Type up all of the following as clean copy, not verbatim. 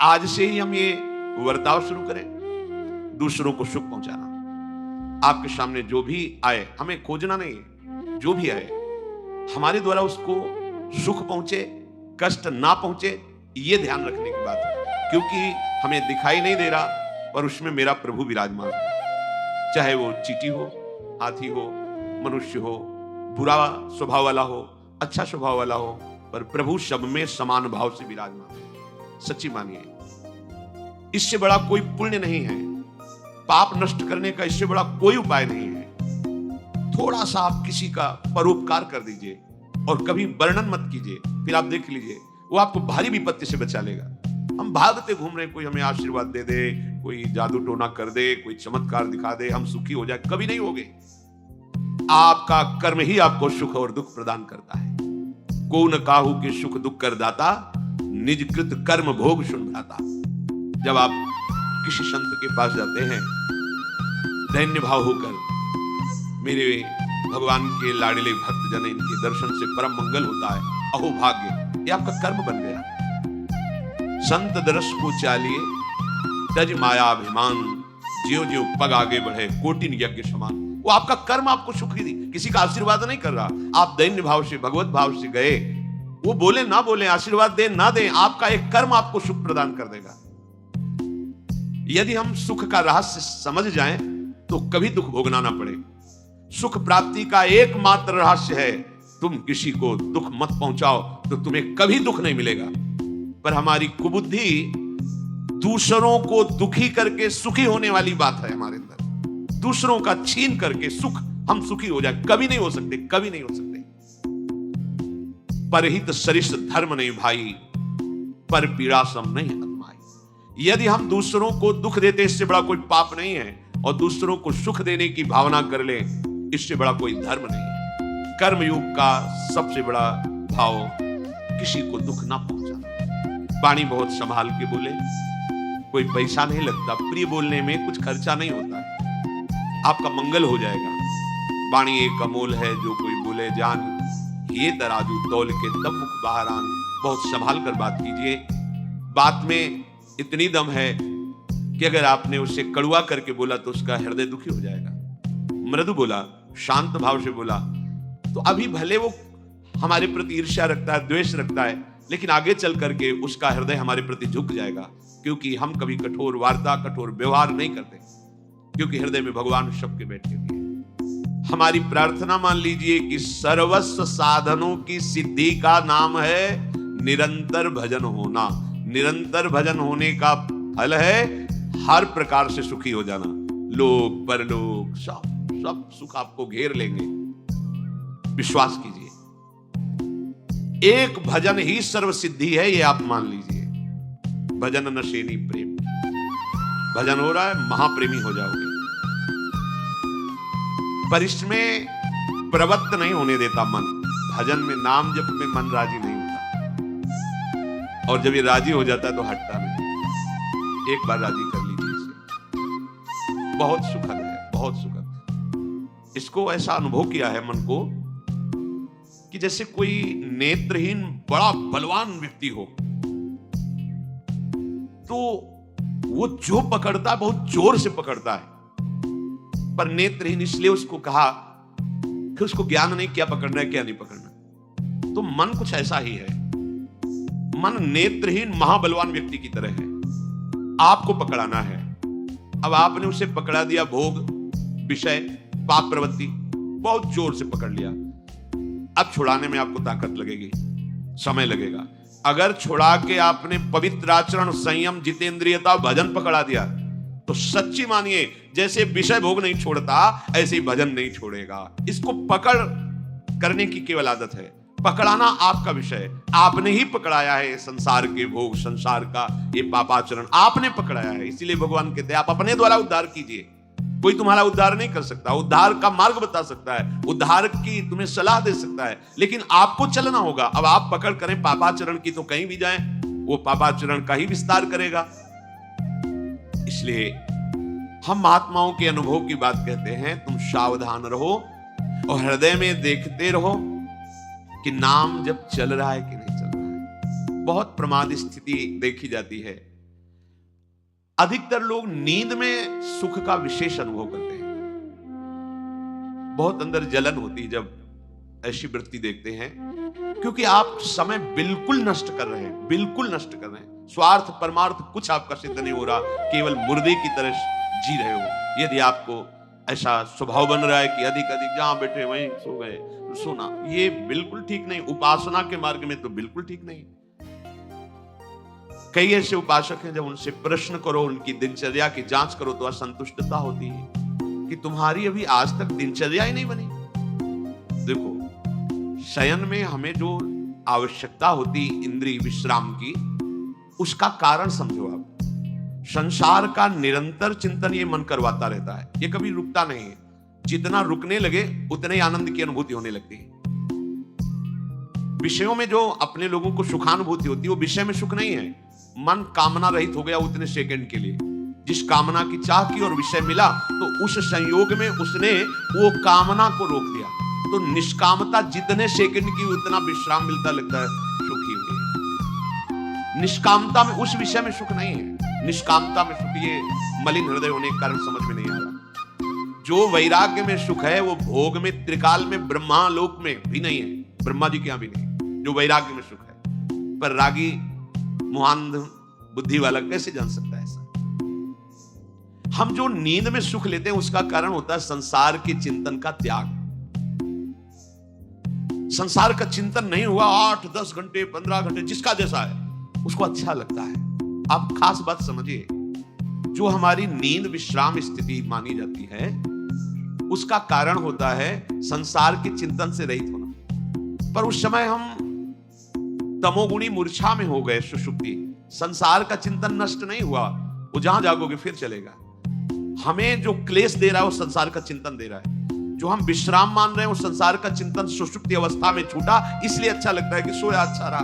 आज से ही हम ये वर्ताव शुरू करें, दूसरों को सुख पहुंचाना। आपके सामने जो भी आए, हमें खोजना नहीं है, जो भी आए हमारे द्वारा उसको सुख पहुंचे, कष्ट ना पहुंचे, ये ध्यान रखने की बात है। क्योंकि हमें दिखाई नहीं दे रहा पर उसमें मेरा प्रभु विराजमान है। चाहे वो चींटी हो, हाथी हो, मनुष्य हो, बुरा स्वभाव वाला हो, अच्छा स्वभाव वाला हो, पर प्रभु सब में समान भाव से विराजमान है। सच्ची मानिए, इससे बड़ा कोई पुण्य नहीं है, पाप नष्ट करने का इससे बड़ा कोई उपाय नहीं है। थोड़ा सा आप किसी का परोपकार कर दीजिए और कभी वर्णन मत कीजिए, फिर आप देख लीजिए वो आपको भारी विपत्ति से बचा लेगा। हम भागते घूम रहे, कोई हमें आशीर्वाद दे दे, कोई जादू टोना कर दे, कोई चमत्कार दिखा दे, हम सुखी हो जाए, कभी नहीं होगे। आपका कर्म ही आपको सुख और दुख प्रदान करता है। को न काहू के सुख दुख कर दाता, निज कृत कर्म भोग सुनता। जब आप किसी संत के पास जाते हैं दैन्य भाव होकर, मेरे भगवान के लाडले भक्त जन, इनके दर्शन से परम मंगल होता है, अहो भाग्य, ये आपका कर्म बन गया। संत दरस को चालिए तज माया अभिमान, ज्यों ज्यों पग आगे बढ़े कोटिन यज्ञ समान। वो आपका कर्म आपको सुख ही दी, किसी का आशीर्वाद नहीं कर रहा। आप दैन्य भाव से, भगवत भाव से गए, वो बोले ना बोले, आशीर्वाद दे ना दे, आपका एक कर्म आपको सुख प्रदान कर देगा। यदि हम सुख का रहस्य समझ जाएं तो कभी दुख भोगना ना पड़े। सुख प्राप्ति का एकमात्र रहस्य है, तुम किसी को दुख मत पहुंचाओ तो तुम्हें कभी दुख नहीं मिलेगा। पर हमारी कुबुद्धि दूसरों को दुखी करके सुखी होने वाली बात है हमारे अंदर। दूसरों का छीन करके सुख हम सुखी हो जाए, कभी नहीं हो सकते, कभी नहीं हो सकते। परहित सरिस धर्म नहीं भाई, पर पीड़ा सम नहीं अनमाई। यदि हम दूसरों को दुख देते, इससे बड़ा कोई पाप नहीं है, और दूसरों को सुख देने की भावना कर ले, इससे बड़ा कोई धर्म नहीं है। कर्मयोग का सबसे बड़ा भाव किसी को दुख ना पहुंचाना। वाणी बहुत संभाल के बोले, कोई पैसा नहीं लगता, प्रिय बोलने में कुछ खर्चा नहीं होता है, आपका मंगल हो जाएगा। वाणी एक अमोल है, जो कोई बोले जान, ये तराजू तौल के तब मुख बाहर आन। बहुत संभाल कर बात कीजिए। बात में इतनी दम है कि अगर आपने उससे कड़ुआ करके बोला तो उसका हृदय दुखी हो जाएगा। मृदु बोला, शांत भाव से बोला, तो अभी भले वो हमारे प्रति ईर्ष्या रखता है, द्वेष रखता है, लेकिन आगे चल करके उसका हृदय हमारे प्रति झुक जाएगा। क्योंकि हम कभी कठोर वार्ता, कठोर व्यवहार नहीं करते, क्योंकि हृदय में भगवान सबके बैठे हुए हैं। हमारी प्रार्थना मान लीजिए कि सर्वस्व साधनों की सिद्धि का नाम है निरंतर भजन होना। निरंतर भजन होने का फल है हर प्रकार से सुखी हो जाना। लोक परलोक सब सुख आपको घेर लेंगे, विश्वास कीजिए। एक भजन ही सर्व सिद्धि है, ये आप मान लीजिए। भजन नशेनी प्रेम, भजन हो रहा है, महाप्रेमी हो जाओगे। पर इसमें प्रवृत्त नहीं होने देता मन। भजन में, नाम जप में मन राजी नहीं होता, और जब ये राजी हो जाता है तो हटता नहीं। एक बार राजी कर लीजिए इसे, बहुत सुखद है, बहुत सुखद। इसको ऐसा अनुभव किया है मन को कि जैसे कोई नेत्रहीन बड़ा बलवान व्यक्ति हो, तो वो जो पकड़ता है बहुत जोर से पकड़ता है, पर नेत्रहीन इसलिए उसको कहा कि उसको ज्ञान नहीं क्या पकड़ना है क्या नहीं पकड़ना। तो मन कुछ ऐसा ही है। मन नेत्रहीन महाबलवान व्यक्ति की तरह है, आपको पकड़ाना है। अब आपने उसे पकड़ा दिया, भोग, विषय, पाप प्रवृत्ति, बहुत जोर से पकड़ लिया। अब छुड़ाने में आपको ताकत लगेगी, समय लगेगा। अगर छुड़ा के आपने पवित्र आचरण, संयम, जितेंद्रियता, भजन पकड़ा दिया, तो सच्ची मानिए जैसे विषय भोग नहीं छोड़ता, ऐसे ही भजन नहीं छोड़ेगा। इसको पकड़ करने की केवल आदत है, पकड़ाना आपका विषय। आपने ही पकड़ाया है संसार के भोग, संसार का ये पापाचरण आपने पकड़ाया है। इसीलिए भगवान कहते हैं आप अपने द्वारा उद्धार कीजिए। कोई तुम्हारा उद्धार नहीं कर सकता, उद्धार का मार्ग बता सकता है, उद्धार की तुम्हें सलाह दे सकता है, लेकिन आपको चलना होगा। अब आप पकड़ करें पापाचरण की तो कहीं भी जाएं, वो पापाचरण का ही विस्तार करेगा। इसलिए हम महात्माओं के अनुभव की बात कहते हैं, तुम सावधान रहो और हृदय में देखते रहो कि नाम जब चल रहा है कि नहीं चल रहा है। बहुत प्रमाद स्थिति देखी जाती है अधिकतर लोग नींद में सुख का विशेष अनुभव करते हैं। बहुत अंदर जलन होती है जब ऐसी वृत्ति देखते हैं, क्योंकि आप समय बिल्कुल नष्ट कर रहे हैं, बिल्कुल नष्ट कर रहे हैं। स्वार्थ परमार्थ कुछ आपका सिद्ध नहीं हो रहा, केवल मुर्दे की तरह जी रहे हो। यदि आपको ऐसा स्वभाव बन रहा है कि अधिक अधिक जहां बैठे वहीं सो गए, सोना, ये बिल्कुल ठीक नहीं। उपासना के मार्ग में तो बिल्कुल ठीक नहीं। कई ऐसे उपासक हैं, जब उनसे प्रश्न करो, उनकी दिनचर्या की जांच करो, तो असंतुष्टता होती है कि तुम्हारी अभी आज तक दिनचर्या ही नहीं बनी। देखो, शयन में हमें जो आवश्यकता होती इंद्रिय विश्राम की, उसका कारण समझो आप। संसार का निरंतर चिंतन ये मन करवाता रहता है, ये कभी रुकता नहीं है। जितना रुकने लगे उतने ही आनंद की अनुभूति होने लगती है। विषयों में जो अपने लोगों को सुखानुभूति होती है, वो विषय में सुख नहीं है। मन कामना रहित हो गया उतने सेकंड के लिए, जिस कामना की चाह की और विषय मिला, तो उस संयोग में उसने वो कामना को रोक दिया। तो निष्कामता जितने सेकंड की उतना विश्राम मिलता, लगता है सुखी हुई। निष्कामता में उस विषय में सुख नहीं है, निष्कामता में सुख ये मलिन हृदय होने के कारण समझ में नहीं आ रहा। जो वैराग्य में सुख है वो भोग में, त्रिकाल में, ब्रह्मा लोक में भी नहीं है, ब्रह्मा जी के यहां भी नहीं, जो वैराग्य में सुख है। पर रागी मुहांध बुद्धि वाला कैसे जान सकता है ऐसा? हम जो नींद में सुख लेते हैं उसका कारण होता है संसार के चिंतन का त्याग। संसार का चिंतन नहीं हुआ 8-10 घंटे 15 घंटे, जिसका जैसा है उसको अच्छा लगता है। आप खास बात समझिए, जो हमारी नींद विश्राम स्थिति मानी जाती है, उसका कारण होता है संसार के चिंतन से रहित होना। पर उस समय हम तमोगुणी मूर्छा में हो गए, सुषुप्ति। संसार का चिंतन नष्ट नहीं हुआ, वो जहां जागोगे फिर चलेगा। हमें जो क्लेश दे रहा है वो संसार का चिंतन दे रहा है। जो हम विश्राम मान रहे हैं वो संसार का चिंतन सुषुप्ति अवस्था में छूटा, इसलिए अच्छा लगता है कि सोया अच्छा रहा।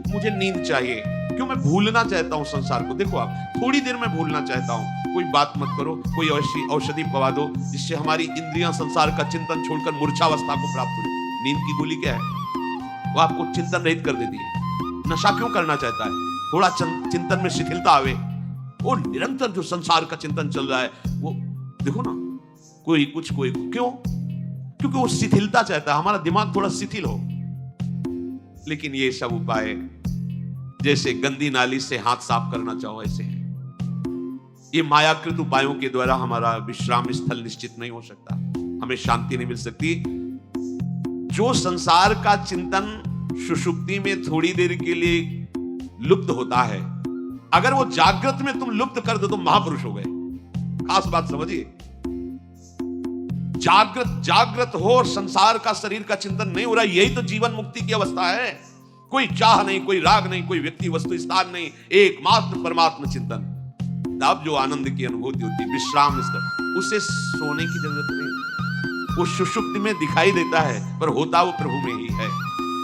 मुझे नींद चाहिए, क्यों? मैं भूलना चाहता हूं संसार को। देखो आप, थोड़ी देर में भूलना चाहता हूं। कोई बात मत करो, कोई औषधि पवा दो जिससे हमारी इंद्रियां संसार का चिंतन छोड़कर मूर्छावस्था को प्राप्त हो। नींद की गोली क्या है? वो आपको चिंतन रहित कर देती है। नशा क्यों करना चाहता है? थोड़ा चिंतन में शिथिलता आवे। वो निरंतर जो संसार का चिंतन चल रहा है, वो देखो ना, कोई कुछ कोई क्यों? क्योंकि वो शिथिलता चाहता है, हमारा दिमाग थोड़ा शिथिल हो। लेकिन ये सब उपाय जैसे गंदी नाली से हाथ साफ करना चाहो ऐसे है। ये मायाकृत उपायों के द्वारा हमारा विश्राम स्थल निश्चित नहीं हो सकता, हमें शांति नहीं मिल सकती। जो संसार का चिंतन सुषुप्ति में थोड़ी देर के लिए लुप्त होता है, अगर वो जागृत में तुम लुप्त कर दो तो महापुरुष हो गए। खास बात समझिए, जागृत हो और संसार का, शरीर का चिंतन नहीं हो रहा, यही तो जीवन मुक्ति की अवस्था है। कोई चाह नहीं, कोई राग नहीं, कोई व्यक्ति वस्तु स्थान नहीं, एकमात्र परमात्मा चिंतन। तब जो आनंद की अनुभूति होती है, विश्राम स्तर, उसे सोने की जरूरत नहीं। वो सुषुप्ति में दिखाई देता है, पर होता वो प्रभु में ही है।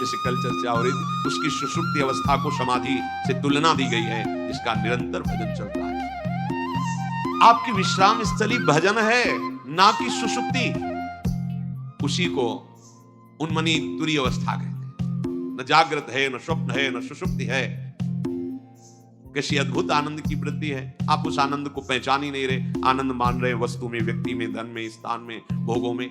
जैसे कल चर्चा हो रही थी, उसकी सुषुप्ति अवस्था को समाधि से तुलना दी गई है, जिसका निरंतर भजन चलता है। आपकी विश्राम स्थली भजन है, ना कि सुषुप्ति। उसी को उन्मनी तुरी अवस्था कहते हैं। न जागृत है, न स्वप्न है, न सुषुप्ति है। कैसी अद्भुत आनंद की वृद्धि है। आप उस आनंद को पहचान ही नहीं रहे, आनंद मान रहे हैं वस्तु में, व्यक्ति में, धन में, स्थान में, भोगों में।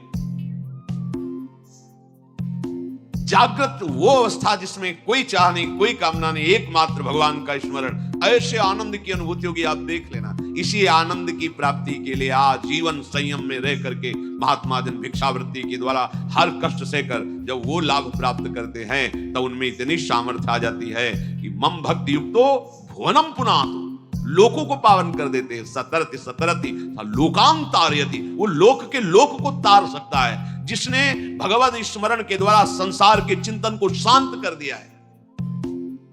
जागृत वो अवस्था जिसमें कोई चाह नहीं, कोई कामना नहीं, एकमात्र भगवान का स्मरण, ऐसे आनंद की अनुभूति होगी, आप देख लेना। इसी आनंद की प्राप्ति के लिए आजीवन संयम में रह करके महात्मा जन भिक्षावृत्ति के द्वारा हर कष्ट सहकर जब वो लाभ प्राप्त करते हैं, तब उनमें इतनी सामर्थ्य आ जाती है कि मम भक्ति युक्तो भुवनम पुनातु, लोकों को पावन कर देते हैं। सतरति सतरति लोकां तारयति, वो लोक के लोक को तार सकता है जिसने भगवत स्मरण के द्वारा संसार के चिंतन को शांत कर दिया है।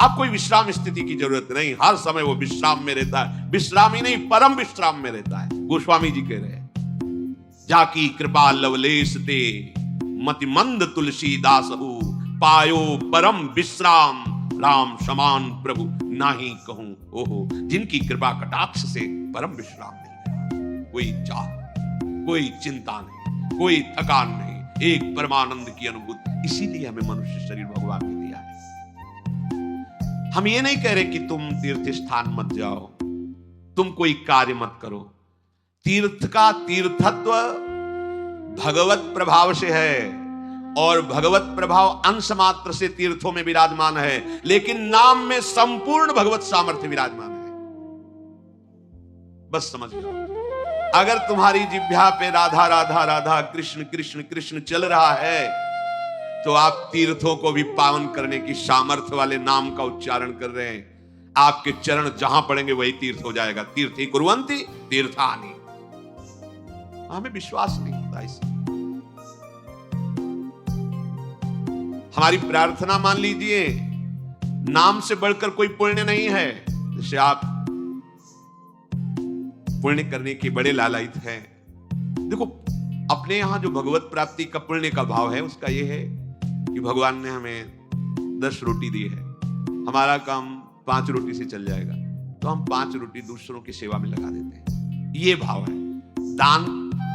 अब कोई विश्राम स्थिति की जरूरत नहीं, हर समय वो विश्राम में रहता है। विश्राम ही नहीं, परम विश्राम में रहता है। गोस्वामी जी कह रहे हैं, जाकी कृपा लवलेश ते मति मंद तुलसीदास हु, पायो परम विश्राम राम समान प्रभु नाही कहूं। ओहो, जिनकी कृपा कटाक्ष से परम विश्राम मिल गया। कोई चाह, कोई चिंता नहीं, कोई थकान नहीं, एक परमानंद की अनुभूति। इसीलिए हमें मनुष्य शरीर भगवान ने दिया है। हम ये नहीं कह रहे कि तुम तीर्थ स्थान मत जाओ, तुम कोई कार्य मत करो। तीर्थ का तीर्थत्व भगवत प्रभाव से है, और भगवत प्रभाव अंश मात्र से तीर्थों में विराजमान है, लेकिन नाम में संपूर्ण भगवत सामर्थ्य विराजमान है। बस समझ लो, अगर तुम्हारी जिह्वा पे राधा राधा राधा कृष्ण कृष्ण कृष्ण चल रहा है, तो आप तीर्थों को भी पावन करने की सामर्थ्य वाले नाम का उच्चारण कर रहे हैं। आपके चरण जहां पड़ेंगे वही तीर्थ हो जाएगा। तीर्थी कुर्वन्ति तीर्थानि। हमें विश्वास नहीं होता इसे। हमारी प्रार्थना मान लीजिए, नाम से बढ़कर कोई पुण्य नहीं है। जैसे आप पुण्य करने के बड़े लालायित हैं। देखो, अपने यहां जो भगवत प्राप्ति का पुण्य का भाव है, उसका यह है कि भगवान ने हमें 10 रोटी दी है, हमारा काम 5 रोटी से चल जाएगा, तो हम 5 रोटी दूसरों की सेवा में लगा देते हैं। ये भाव है। दान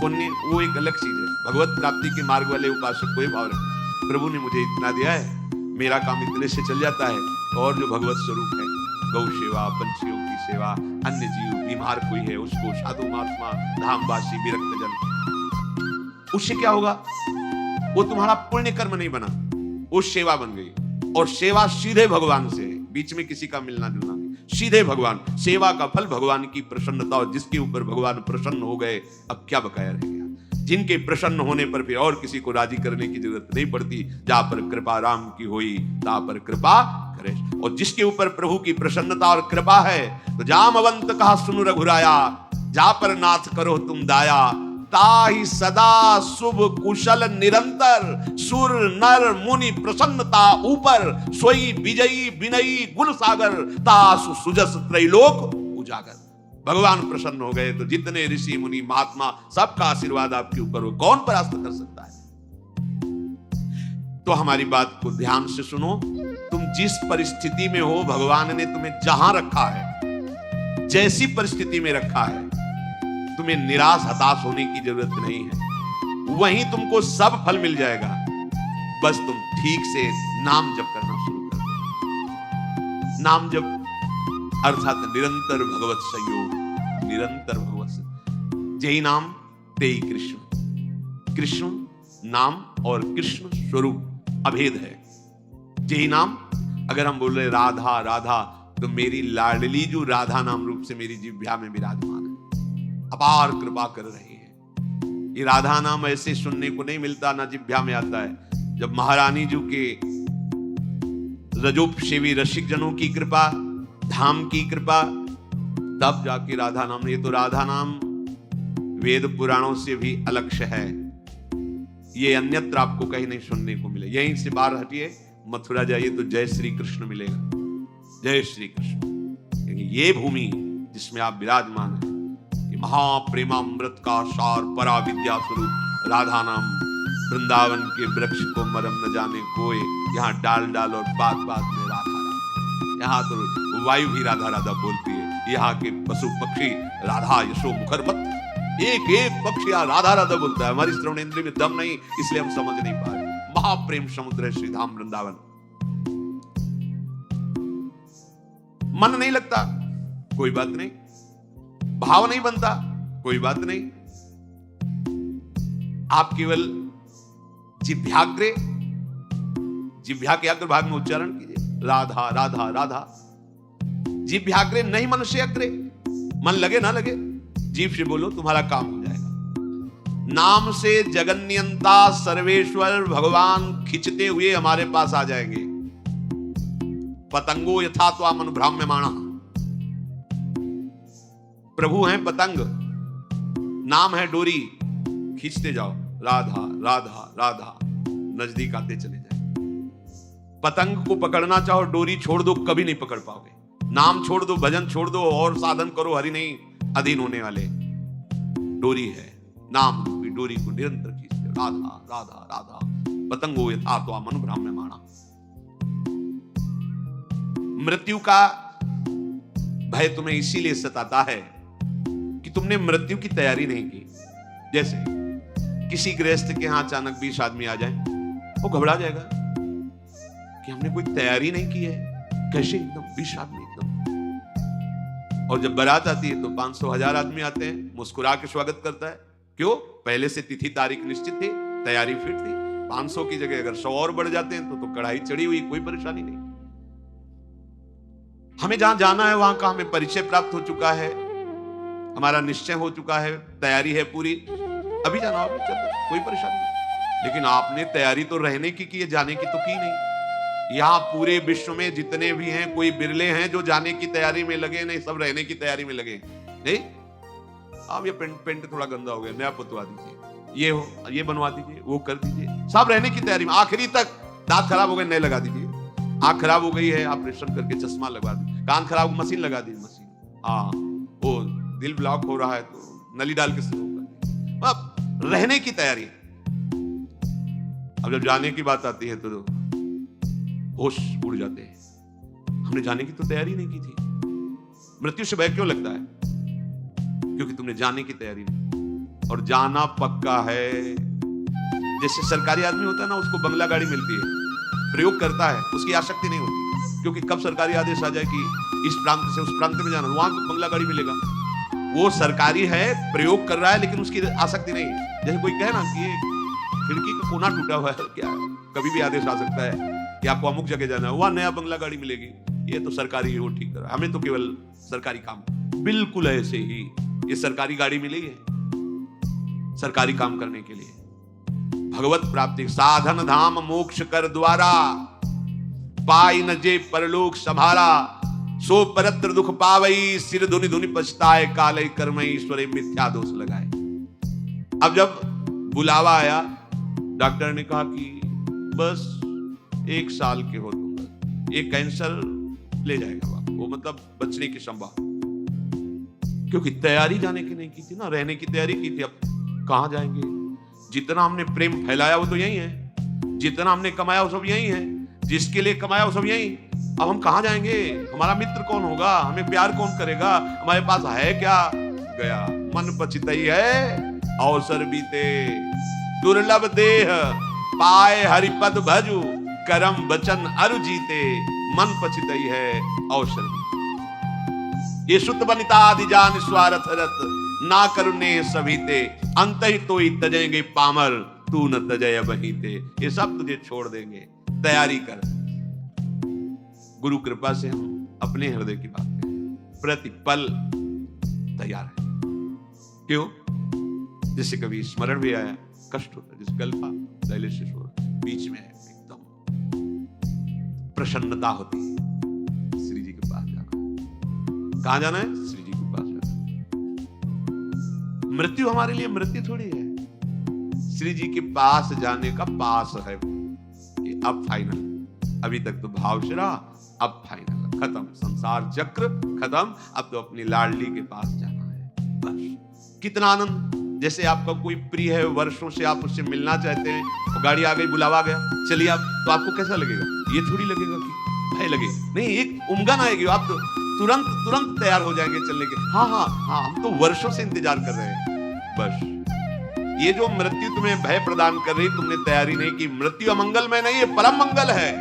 पुण्य वो एक अलग चीज है। भगवत प्राप्ति के मार्ग वाले उपासक को ये भाव रखना, प्रभु ने मुझे इतना दिया है, मेरा काम इतने से चल जाता है, और जो भगवत स्वरूप है, गौ सेवा, पंछियों की सेवा, अन्य जीव, बीमार कोई है उसको, साधु महात्मा, धामवासी, विरक्त जन, उससे क्या होगा? वो तुम्हारा पुण्य कर्म नहीं बना, वो सेवा बन गई। और सेवा सीधे भगवान से है, बीच में किसी का मिलना जुलना नहीं, सीधे भगवान। सेवा का फल भगवान की प्रसन्नता, और जिसके ऊपर भगवान प्रसन्न हो गए, अब क्या बकाया रह गया? जिनके प्रसन्न होने पर फिर और किसी को राजी करने की जरूरत नहीं पड़ती। जहां पर कृपा राम की होई, तहां पर कृपा करे। और जिसके ऊपर प्रभु की प्रसन्नता और कृपा है, तो जामवंत कहा सुनु रघुराया, जा पर नाथ करो तुम दाया, ताहि सदा शुभ कुशल निरंतर, सुर नर मुनि प्रसन्नता ऊपर, सोई विजयी विनयी गुण सागर, तासु सुजस त्रैलोक उजागर। भगवान प्रसन्न हो गए तो जितने ऋषि मुनि महात्मा, सबका आशीर्वाद आपके ऊपर हो, कौन परास्त कर सकता है? तो हमारी बात को ध्यान से सुनो। तुम जिस परिस्थिति में हो, भगवान ने तुम्हें जहां रखा है, जैसी परिस्थिति में रखा है, तुम्हें निराश हताश होने की जरूरत नहीं है। वहीं तुमको सब फल मिल जाएगा। बस तुम ठीक से नाम जप करना शुरू कर दो। नाम जप अर्थात निरंतर भगवत संयोग, निरंतर भगवत संयोग। जय नाम तेई कृष्ण। कृष्ण नाम और कृष्ण स्वरूप अभेद है। जय नाम, अगर हम बोल रहे राधा राधा, तो मेरी लाडली जो राधा नाम रूप से मेरी जिह्वा में विराजमान है, अपार कृपा कर रही है। ये राधा नाम ऐसे सुनने को नहीं मिलता, ना जिह्वा में आता है। जब महारानी जी के रजोपसेवी रसिक जनों की कृपा, धाम की कृपा, तब जाके राधा नाम। ये तो राधा नाम वेद पुराणों से भी अलग है। ये अन्यत्र आपको कहीं नहीं सुनने को मिले। यहीं से बाहर हटिए, मथुरा जाइए तो जय श्री कृष्ण मिलेगा। जय श्री कृष्ण। क्योंकि ये भूमि जिसमें आप विराजमान हैं, ये महाप्रेमामृत का सार, परा विद्या स्वरूप राधा नाम। वृंदावन के वृक्ष को मरम न जाने कोई, यहाँ डाल डाल और बात बात में राधा राधा। यहाँ तो वायु भी राधा राधा बोलती है। यहाँ के पशु पक्षी राधा यशो मुखर मत, एक एक पक्षी राधा राधा बोलता है। हमारी श्रवण इंद्रिय में दम नहीं, इसलिए हम समझ नहीं पा रहे। महाप्रेम समुद्र है श्री धाम वृंदावन। मन नहीं लगता, कोई बात नहीं। भाव नहीं बनता, कोई बात नहीं। आप केवल जिह्वाग्रे, जिह्वा के अग्र भाग में उच्चारण कीजिए, राधा राधा राधा। जिह्वाग्रे नहीं, मन से अग्रे। मन लगे ना लगे, जीभ से बोलो, तुम्हारा काम हो जाएगा। नाम से जगन्यंता सर्वेश्वर भगवान खिंचते हुए हमारे पास आ जाएंगे। पतंगो यथा त्वाम अनुभ्राम्यमाणः। प्रभु हैं पतंग, नाम है डोरी, खींचते जाओ, राधा राधा राधा, नजदीक आते चले जाए। पतंग को पकड़ना चाहो, डोरी छोड़ दो, कभी नहीं पकड़ पाओगे। नाम छोड़ दो, भजन छोड़ दो, और साधन करो, हरि नहीं अधीन होने वाले। डोरी है, नाम रूपी डोरी को निरंतर खींचते, राधा राधा राधा। पतंगो यथा त्वाम अनुभ्राम्यमाणः। मृत्यु का भय तुम्हें इसीलिए सताता है कि तुमने मृत्यु की तैयारी नहीं की। जैसे किसी गृहस्थ के यहां अचानक 20 आदमी आ जाए, वो घबरा जाएगा कि हमने कोई तैयारी नहीं की है। कैसे एकदम 20 आदमी एकदम। और जब बारात आती है तो 500-1000 आदमी आते हैं, मुस्कुरा के स्वागत करता है। क्यों? पहले से तिथि तारीख निश्चित थी, तैयारी फिट थी। 500 की जगह अगर 100 और बढ़ जाते हैं तो कढ़ाई चढ़ी हुई, कोई परेशानी नहीं। हमें जहां जाना है वहां का हमें परिचय प्राप्त हो चुका है, हमारा निश्चय हो चुका है, तैयारी है पूरी, अभी जाना होगा, चलते, कोई परेशानी नहीं। लेकिन आपने तैयारी तो रहने की है, जाने की तो की नहीं। यहां पूरे विश्व में जितने भी हैं, कोई बिरले हैं जो जाने की तैयारी में लगे, नहीं सब रहने की तैयारी में लगे। नहीं, आप ये पेंट थोड़ा गंदा हो गया, नया पुतवा दीजिए, ये बनवा दीजिए, वो कर दीजिए, सब रहने की तैयारी में। आखिरी तक दांत खराब हो गए, नए लगा दीजिए, आंख खराब हो गई है, ऑपरेशन करके चश्मा लगवा दीजिए, कान खराब हो, मशीन लगा दीजिए, मशीन। हाँ, वो दिल ब्लॉक हो रहा है तो नली डाल के शुरू कर। अब रहने की तैयारी। अब जब जाने की बात आती है तो होश उड़ जाते हैं। हमने जाने की तो तैयारी नहीं की थी। मृत्यु से भय क्यों लगता है? क्योंकि तुमने जाने की तैयारी नहीं। और जाना पक्का है। जैसे सरकारी आदमी होता है ना, उसको बंगला गाड़ी मिलती है, प्रयोग करता है, उसकी आसक्ति नहीं होती, क्योंकि कब सरकारी आदेश आ जाए कि इस प्रांत से उस प्रांत में जाना, वहां बंगला गाड़ी मिलेगा। वो सरकारी है, प्रयोग कर रहा है, लेकिन उसकी आसक्ति नहीं। जैसे कोई कहे ना कि खिड़की का कोना टूटा हुआ है, क्या कभी भी आदेश आ सकता है कि आपको अमुक जगह जाना है, वहां नया बंगला गाड़ी मिलेगी, ये तो सरकारी है, वो ठीक कर रहा है, हमें तो केवल सरकारी काम। बिल्कुल ऐसे ही ये सरकारी गाड़ी मिली है सरकारी काम करने के लिए। भगवत प्राप्ति साधन धाम मोक्ष कर द्वारा, पाई न जे परलोक संभारा, सो परत्र दुख पावई, सिर धुनि धुनि पछताए, काले कर्म ईश्वरे मिथ्या दोष लगाए। अब जब बुलावा आया, डॉक्टर ने कहा कि बस 1 साल के हो तुम, ये कैंसर ले जाएगा वो, मतलब बचने की संभावना। क्योंकि तैयारी जाने की नहीं की थी ना, रहने की तैयारी की थी। अब कहां जाएंगे? जितना हमने प्रेम फैलाया वो तो यही है, जितना हमने कमाया वो सब यही है, जिसके लिए कमाया वो सब यही। अब हम कहां जाएंगे? हमारा मित्र कौन होगा? हमें प्यार कौन करेगा? हमारे पास है क्या? गया मन पछितई है अवसर बीते, दुर्लभ देह पाए हरिपद भजु, करम बचन अरु जीते, मन पछितई है अवसर बीते। ये सुत बनिता आदि जान स्वार्थ रत, ना करुणे सभीते, अंत ही तो ही तजेंगे पामर, तू न तजय बहीते। ये सब तुझे छोड़ देंगे, तैयारी कर। गुरु कृपा से हम अपने हृदय की बात करें, प्रतिपल तैयार है। क्यों? जिससे कभी स्मरण भी आया कष्ट होता है, जिस कल्पा बीच में एकदम प्रसन्नता होती है। श्री जी के पास जाना। कहां जाना है? श्री जी के पास जाना। मृत्यु हमारे लिए मृत्यु थोड़ी है, श्री जी के पास जाने का पास है ये। अब फाइनल, अभी तक तो भाव शिरा, अब फाइनल, खत्म, संसार चक्र खत्म। अब तो अपनी लाडली के पास जाना है बस। कितना आनंद! जैसे आपका कोई प्रिय है, वर्षों से आप उससे मिलना चाहते हैं, और गाड़ी आ गई, बुलावा गया, चलिए आप, तो आपको कैसा लगेगा? ये थोड़ी लगेगा कि भय लगे, नहीं, एक उमगन आएगी, आप तो तुरंत तैयार हो जाएंगे चलने के। हाँ हाँ हाँ, हम तो वर्षों से इंतजार कर रहे हैं बस। ये जो मृत्यु तुम्हें भय प्रदान कर रही, तुमने तैयारी नहीं की। मृत्यु अमंगलमय नहीं है, परम मंगल है।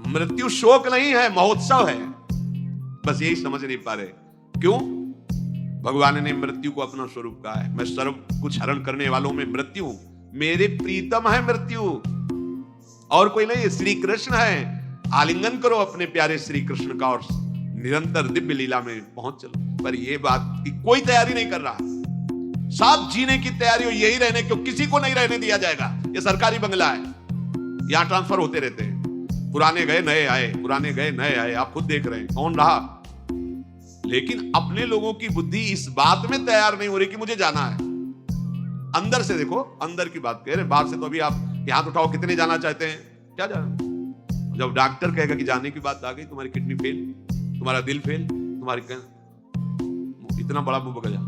मृत्यु शोक नहीं है, महोत्सव है। बस यही समझ नहीं पा रहे। क्यों? भगवान ने मृत्यु को अपना स्वरूप कहा है। मैं सर्व कुछ हरण करने वालों में मृत्यु हूं, मेरे प्रीतम है मृत्यु, और कोई नहीं, श्री कृष्ण है। आलिंगन करो अपने प्यारे श्री कृष्ण का और निरंतर दिव्य लीला में पहुंच चलो। पर यह बात की कोई तैयारी नहीं कर रहा। सब जीने की तैयारी हो, यही रहने, क्यों किसी को नहीं रहने दिया जाएगा। ये सरकारी बंगला है, यहां ट्रांसफर होते रहते हैं, पुराने गए नए आए, पुराने गए नए आए। आप खुद देख रहे हैं कौन रहा। लेकिन अपने लोगों की बुद्धि इस बात में तैयार नहीं हो रही कि मुझे जाना है। अंदर से देखो, अंदर की बात कह रहे, बाहर से तो अभी आप हाथ उठाओ, कितने जाना चाहते हैं? क्या जाना? जब डॉक्टर कहेगा कि जाने की बात आ गई, तुम्हारी किडनी फेल, तुम्हारा दिल फेल, तुम्हारी इतना बड़ा मुंह बगल जा,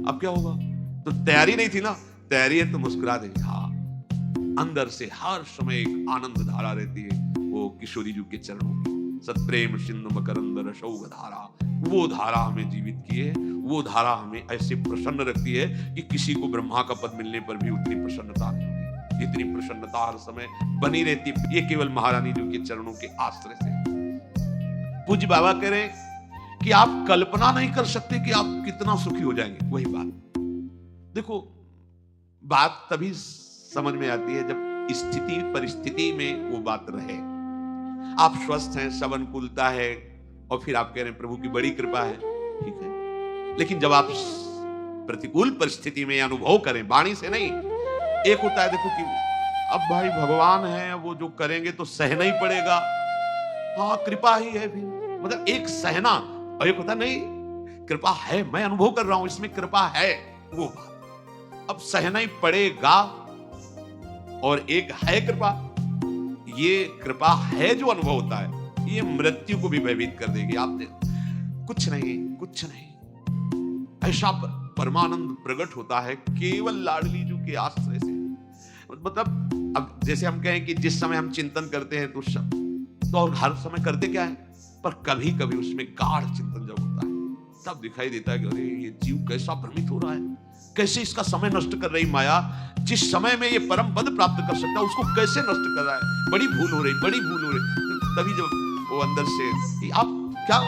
अब क्या होगा? तो तैयारी नहीं थी ना। तैयारी है तो मुस्कुरा देंगे। हाँ, अंदर से हर समय एक आनंद धारा रहती है, वो किशोरी जी के चरणों की। सत्प्रेम सिंधु मकरंद रसौघ धारा, वो धारा हमें जीवित की है। वो धारा हमें ऐसे प्रसन्न रखती है कि किसी को ब्रह्मा का पद मिलने पर भी उतनी प्रसन्नता नहीं होगी जितनी प्रसन्नता हर समय बनी रहती है। ये केवल महारानी जी के चरणों के आश्रय से। पूज्य बाबा कह रहे कि आप कल्पना नहीं कर सकते कि आप कितना सुखी हो जाएंगे। वही बात देखो, बात तभी समझ में आती है जब स्थिति परिस्थिति में वो बात रहे। आप स्वस्थ हैं, सब अनुकूलता है, और फिर आप कह रहे हैं प्रभु की बड़ी कृपा है, ठीक है। लेकिन जब आप प्रतिकूल परिस्थिति में अनुभव करें, वाणी से नहीं, एक होता है देखो कि अब भाई भगवान है, वो जो करेंगे तो सहना ही पड़ेगा, हाँ कृपा ही है, भी मतलब एक सहना, और एक होता नहीं कृपा है, मैं अनुभव कर रहा हूं इसमें कृपा है, वो बात अब सहना ही पड़ेगा। और एक है कृपा, ये कृपा है जो अनुभव होता है, ये मृत्यु को भी भयभीत कर देगी। आपने कुछ नहीं, कुछ नहीं, ऐसा परमानंद प्रकट होता है केवल लाडली जू के आश्रय से। मतलब अब जैसे हम कहें कि जिस समय हम चिंतन करते हैं तो और हर समय करते क्या है, पर कभी कभी उसमें गाढ़ चिंतन जब होता है तब दिखाई देता है कि अरे ये जीव कैसा भ्रमित हो रहा है, कैसे इसका समय नष्ट कर रही माया, जिस समय में ये परम पद प्राप्त कर सकता है उसको कैसे नष्ट कर रहा है, बड़ी भूल हो रही, बड़ी भूल हो रही। तभी जब वो अंदर से आप क्या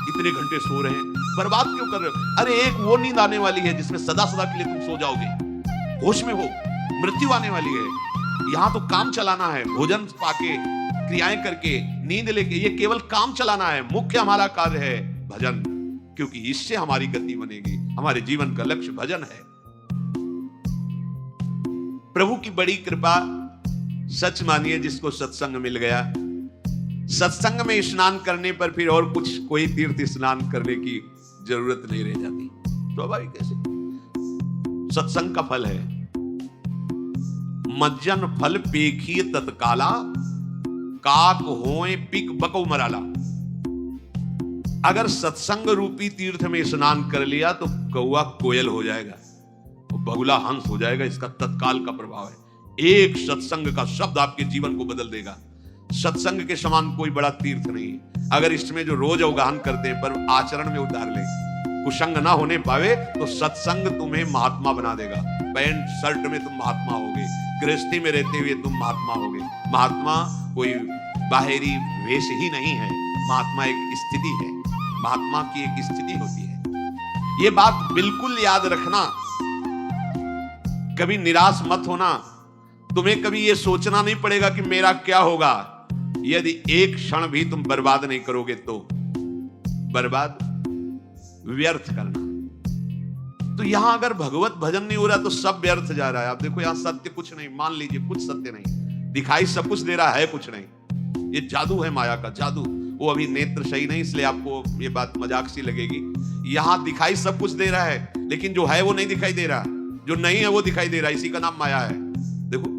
इतने घंटे सो रहे हैं, बर्बाद क्यों कर रहे हो? अरे एक वो नींद आने वाली है जिसमें सदा सदा के लिए तुम सो जाओगे, होश में हो, मृत्यु आने वाली है। यहाँ तो काम चलाना है, भोजन पाके, क्रियाएं करके, नींद लेके, ये केवल काम चलाना है। मुख्य हमारा कार्य है भजन, क्योंकि इससे हमारी गति बनेगी। हमारे जीवन का लक्ष्य भजन है। प्रभु की बड़ी कृपा, सच मानिए जिसको सत्संग मिल गया, सत्संग में स्नान करने पर फिर और कुछ कोई तीर्थ स्नान करने की जरूरत नहीं रह जाती। तो भाई कैसे सत्संग का फल है, मज्जन फल पेखिए तत्काला, काक होए पिक बको मराला। अगर सत्संग रूपी तीर्थ में स्नान कर लिया तो कौआ कोयल हो जाएगा, तो बगुला हंस हो जाएगा। इसका तत्काल का प्रभाव है। एक सत्संग का शब्द आपके जीवन को बदल देगा। सत्संग के समान कोई बड़ा तीर्थ नहीं है। अगर इसमें जो रोज अवगाहन करते हैं पर आचरण में उतार ले, कुसंग ना होने पावे, तो सत्संग तुम्हें महात्मा बना देगा। पैंट शर्ट में तुम महात्मा होगे, गृहस्थी में रहते हुए तुम महात्मा होगे। महात्मा कोई बाहरी वेश ही नहीं है, महात्मा एक स्थिति है, महात्मा की एक स्थिति होती है। ये बात बिल्कुल याद रखना, कभी निराश मत होना। तुम्हें कभी ये सोचना नहीं पड़ेगा कि मेरा क्या होगा। यदि एक क्षण भी तुम बर्बाद नहीं करोगे तो बर्बाद व्यर्थ करना। तो यहां अगर भगवत भजन नहीं हो रहा तो सब व्यर्थ जा रहा है। आप देखो यहां सत्य कुछ नहीं, मान लीजिए कुछ सत्य नहीं, दिखाई सब कुछ दे रहा है, कुछ नहीं। ये जादू है, माया का जादू। वो अभी नेत्र सही नहीं, इसलिए आपको ये बात मजाक सी लगेगी। यहां दिखाई सब कुछ दे रहा है, लेकिन जो है वो नहीं दिखाई दे रहा, जो नहीं है वो दिखाई दे रहा है। इसी का नाम माया है। देखो